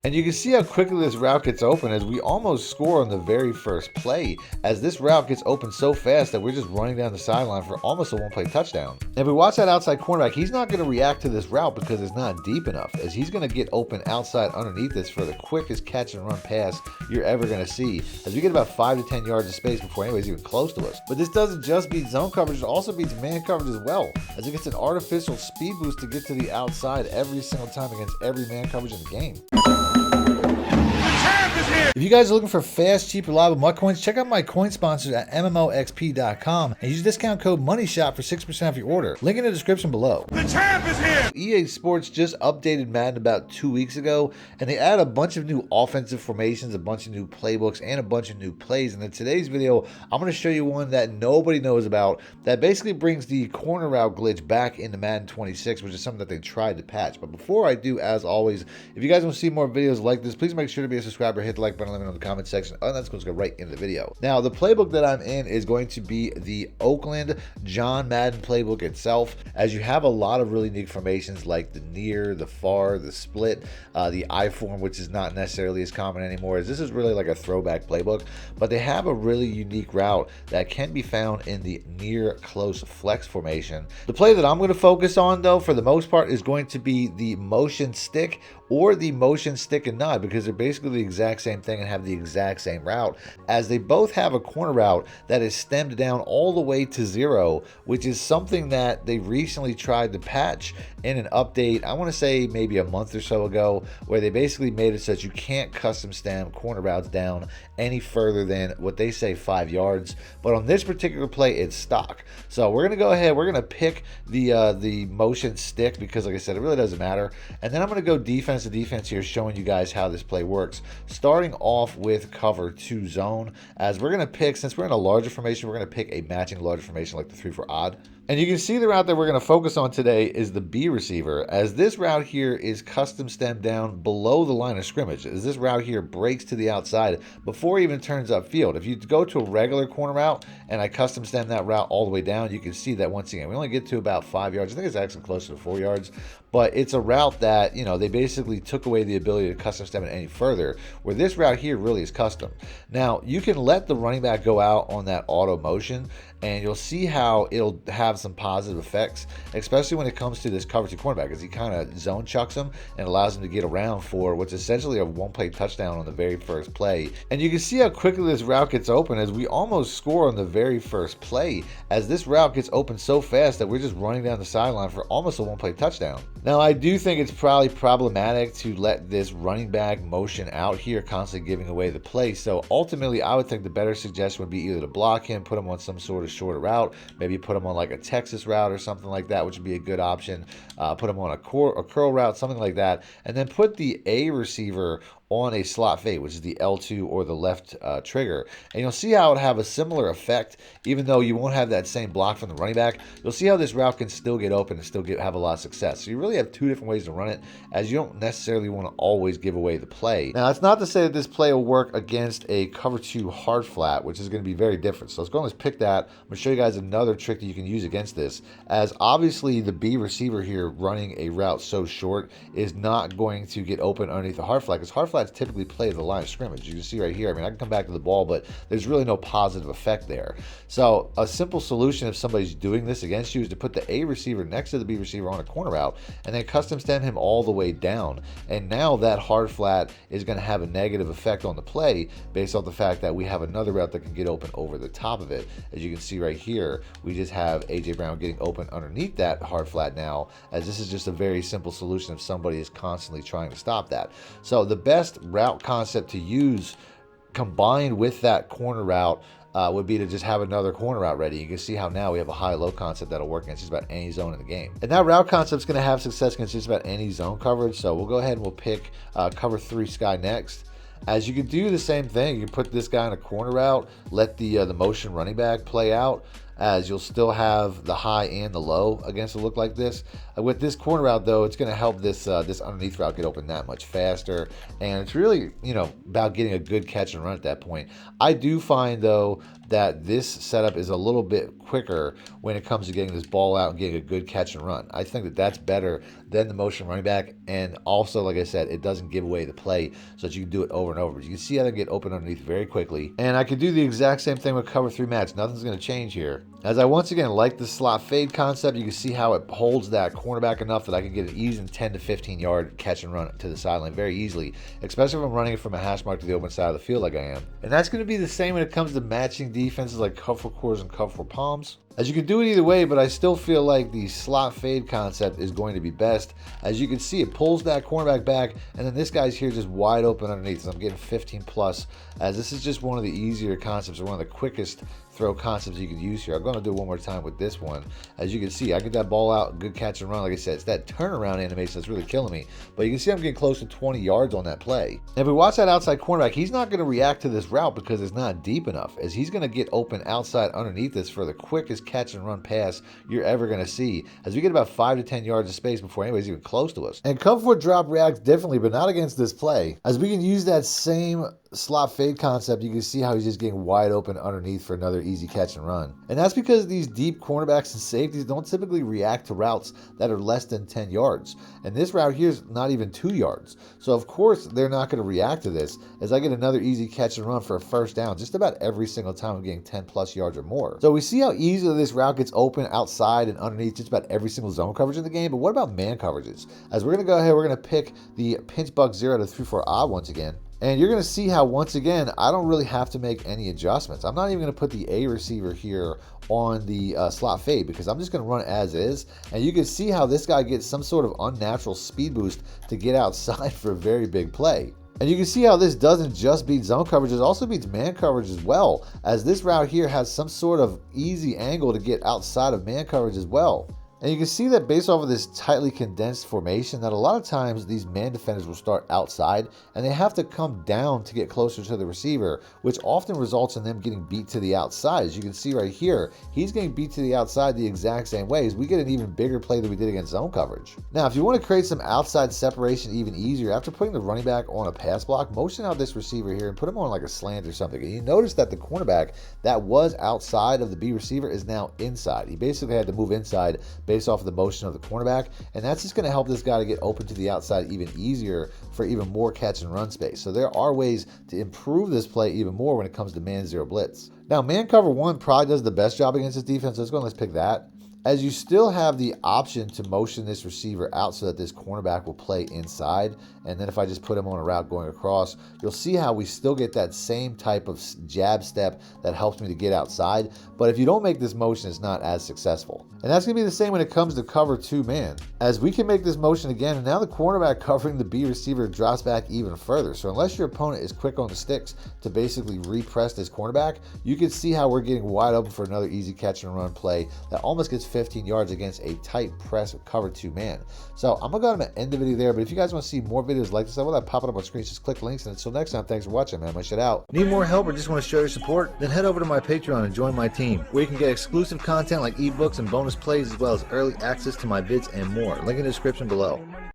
And you can see how quickly this route gets open as we almost score on the very first play, as this route gets open so fast that we're just running down the sideline for almost a one-play touchdown. And if we watch that outside cornerback, he's not going to react to this route because it's not deep enough, as he's going to get open outside underneath this for the quickest catch and run pass you're ever going to see, as we get about 5 to 10 yards of space before anybody's even close to us. But this doesn't just beat zone coverage, it also beats man coverage as well, as it gets an artificial speed boost to get to the outside every single time against every man coverage in the game. If you guys are looking for fast, cheap, reliable MUT coins, check out my coin sponsors at MMOXP.com and use discount code MONEYSHOT for 6% off your order. Link in the description below. The champ is here! EA Sports just updated Madden about 2 weeks ago, and they added a bunch of new offensive formations, a bunch of new playbooks, and a bunch of new plays. And in today's video, I'm going to show you one that nobody knows about that basically brings the corner route glitch back into Madden 26, which is something that they tried to patch. But before I do, as always, if you guys want to see more videos like this, please make sure to be a subscriber, hit the like button, let me know in the comment section. Other than that, let's go right into the video. Now, the playbook that I'm in is going to be the Oakland John Madden playbook itself, as you have a lot of really unique formations like the near, the far, the split, the I form, which is not necessarily as common anymore, as this is really like a throwback playbook, but they have a really unique route that can be found in the near close flex formation. The play that I'm going to focus on, though, for the most part, is going to be the motion stick or the motion stick and nod, because they're basically the exact same thing and have the exact same route, as they both have a corner route that is stemmed down all the way to 0, which is something that they recently tried to patch in an update, I want to say maybe a month or so ago, where they basically made it so that you can't custom stem corner routes down any further than what they say 5 yards. But on this particular play, it's stock. So we're going to go ahead, we're going to pick the motion stick, because like I said, it really doesn't matter. And then I'm going to go defense to defense here, showing you guys how this play works, starting off with cover 2 zone, as we're going to pick, since we're in a larger formation, we're going to pick a matching larger formation like the 3-4 odd. And you can see the route that we're going to focus on today is the B receiver, as this route here is custom stemmed down below the line of scrimmage, as this route here breaks to the outside before it even turns upfield. If you go to a regular corner route and I custom stem that route all the way down, you can see that once again we only get to about 5 yards. I think it's actually closer to 4 yards, but it's a route that, you know, they basically took away the ability to custom stem it any further, where this route here really is custom. Now, you can let the running back go out on that auto motion, and you'll see how it'll have some positive effects, especially when it comes to this cover 2 cornerback, as he kind of zone chucks him and allows him to get around for what's essentially a one-play touchdown on the very first play. And you can see how quickly this route gets open, as we almost score on the very first play, as this route gets open so fast that we're just running down the sideline for almost a one-play touchdown. Now, I do think it's probably problematic to let this running back motion out here, constantly giving away the play. So ultimately, I would think the better suggestion would be either to block him, put him on some sort of shorter route, maybe put him on like a Texas route or something like that, which would be a good option. Put him on a curl route, something like that, and then put the A receiver on a slot fade, which is the L2 or the left trigger. And you'll see how it have a similar effect, even though you won't have that same block from the running back. You'll see how this route can still get open and still have a lot of success. So you really have 2 different ways to run it, as you don't necessarily want to always give away the play. Now, it's not to say that this play will work against a cover 2 hard flat, which is going to be very different. So let's go and let's pick that. I'm going to show you guys another trick that you can use against this, as obviously the B receiver here running a route so short is not going to get open underneath the hard flat, because hard flat typically play the line of scrimmage. You can see right here, I mean, I can come back to the ball, but there's really no positive effect there. So a simple solution, if somebody's doing this against you, is to put the A receiver next to the B receiver on a corner route and then custom stem him all the way down. And now that hard flat is going to have a negative effect on the play, based off the fact that we have another route that can get open over the top of it. As you can see right here, we just have AJ Brown getting open underneath that hard flat now, as this is just a very simple solution if somebody is constantly trying to stop that. So the best route concept to use combined with that corner route would be to just have another corner route ready. You can see how now we have a high-low concept that'll work against just about any zone in the game. And that route concept is going to have success against just about any zone coverage. So we'll go ahead and we'll pick cover 3 sky next. As you can do the same thing, you can put this guy in a corner route, let the motion running back play out, as you'll still have the high and the low against a look like this. With this corner route, though, it's going to help this this underneath route get open that much faster, and it's really, you know, about getting a good catch and run at that point. I do find, though, that this setup is a little bit quicker when it comes to getting this ball out and getting a good catch and run. I think that that's better than the motion running back, and also, like I said, it doesn't give away the play so that you can do it over and over. But you can see how they get open underneath very quickly, and I could do the exact same thing with cover 3 match. Nothing's going to change here. As I once again like the slot fade concept, you can see how it holds that cornerback enough that I can get an easy 10 to 15 yard catch and run to the sideline very easily, especially if I'm running it from a hash mark to the open side of the field like I am. And that's going to be the same when it comes to matching defenses like cover 4 cores and cover 4 palms. As you can do it either way, but I still feel like the slot fade concept is going to be best. As you can see, it pulls that cornerback back, and then this guy's here just wide open underneath. So I'm getting 15 plus, as this is just one of the easier concepts, or one of the quickest throw concepts you can use here. I'm going to do it one more time with this one. As you can see, I get that ball out, good catch and run. Like I said, it's that turnaround animation that's really killing me. But you can see I'm getting close to 20 yards on that play. And if we watch that outside cornerback, he's not going to react to this route because it's not deep enough, as he's going to get open outside underneath this for the quickest catch and run pass you're ever going to see, as we get about 5 to 10 yards of space before anybody's even close to us. And cover 4 drop reacts differently, but not against this play, as we can use that same slot fade concept. You can see how he's just getting wide open underneath for another easy catch and run. And that's because these deep cornerbacks and safeties don't typically react to routes that are less than 10 yards. And this route here is not even 2 yards. So of course they're not going to react to this, as I get another easy catch and run for a first down just about every single time I'm getting 10 plus yards or more. So we see how easily this route gets open outside and underneath just about every single zone coverage in the game. But what about man coverages? As we're going to go ahead, we're going to pick the pinch buck 0 to 3-4 odd once again. And you're going to see how, once again, I don't really have to make any adjustments. I'm not even going to put the A receiver here on the slot fade, because I'm just going to run as is. And you can see how this guy gets some sort of unnatural speed boost to get outside for a very big play. And you can see how this doesn't just beat zone coverage, it also beats man coverage as well, as this route here has some sort of easy angle to get outside of man coverage as well. And you can see that based off of this tightly condensed formation, that a lot of times these man defenders will start outside and they have to come down to get closer to the receiver, which often results in them getting beat to the outside. As you can see right here, he's getting beat to the outside the exact same way, as we get an even bigger play than we did against zone coverage. Now, if you want to create some outside separation even easier, after putting the running back on a pass block, motion out this receiver here and put him on like a slant or something. And you notice that the cornerback that was outside of the B receiver is now inside. He basically had to move inside based off of the motion of the cornerback, and that's just going to help this guy to get open to the outside even easier for even more catch and run space. So there are ways to improve this play even more when it comes to man 0 blitz. Now, man cover 1 probably does the best job against this defense. Let's pick that, as you still have the option to motion this receiver out so that this cornerback will play inside. And then if I just put him on a route going across, you'll see how we still get that same type of jab step that helps me to get outside. But if you don't make this motion, it's not as successful. And that's going to be the same when it comes to cover 2 man, as we can make this motion again, and now the cornerback covering the B receiver drops back even further. So unless your opponent is quick on the sticks to basically repress this cornerback, you can see how we're getting wide open for another easy catch and run play that almost gets 15 yards against a tight press cover 2 man. So I'm going to go ahead and end the video there, but if you guys want to see more videos like this, I will have pop it up on screen. Just click links, and until next time, thanks for watching, man. My shit out. Need more help or just want to show your support? Then head over to my Patreon and join my team, where you can get exclusive content like ebooks and bonus plays, as well as early access to my vids and more. Link in the description below.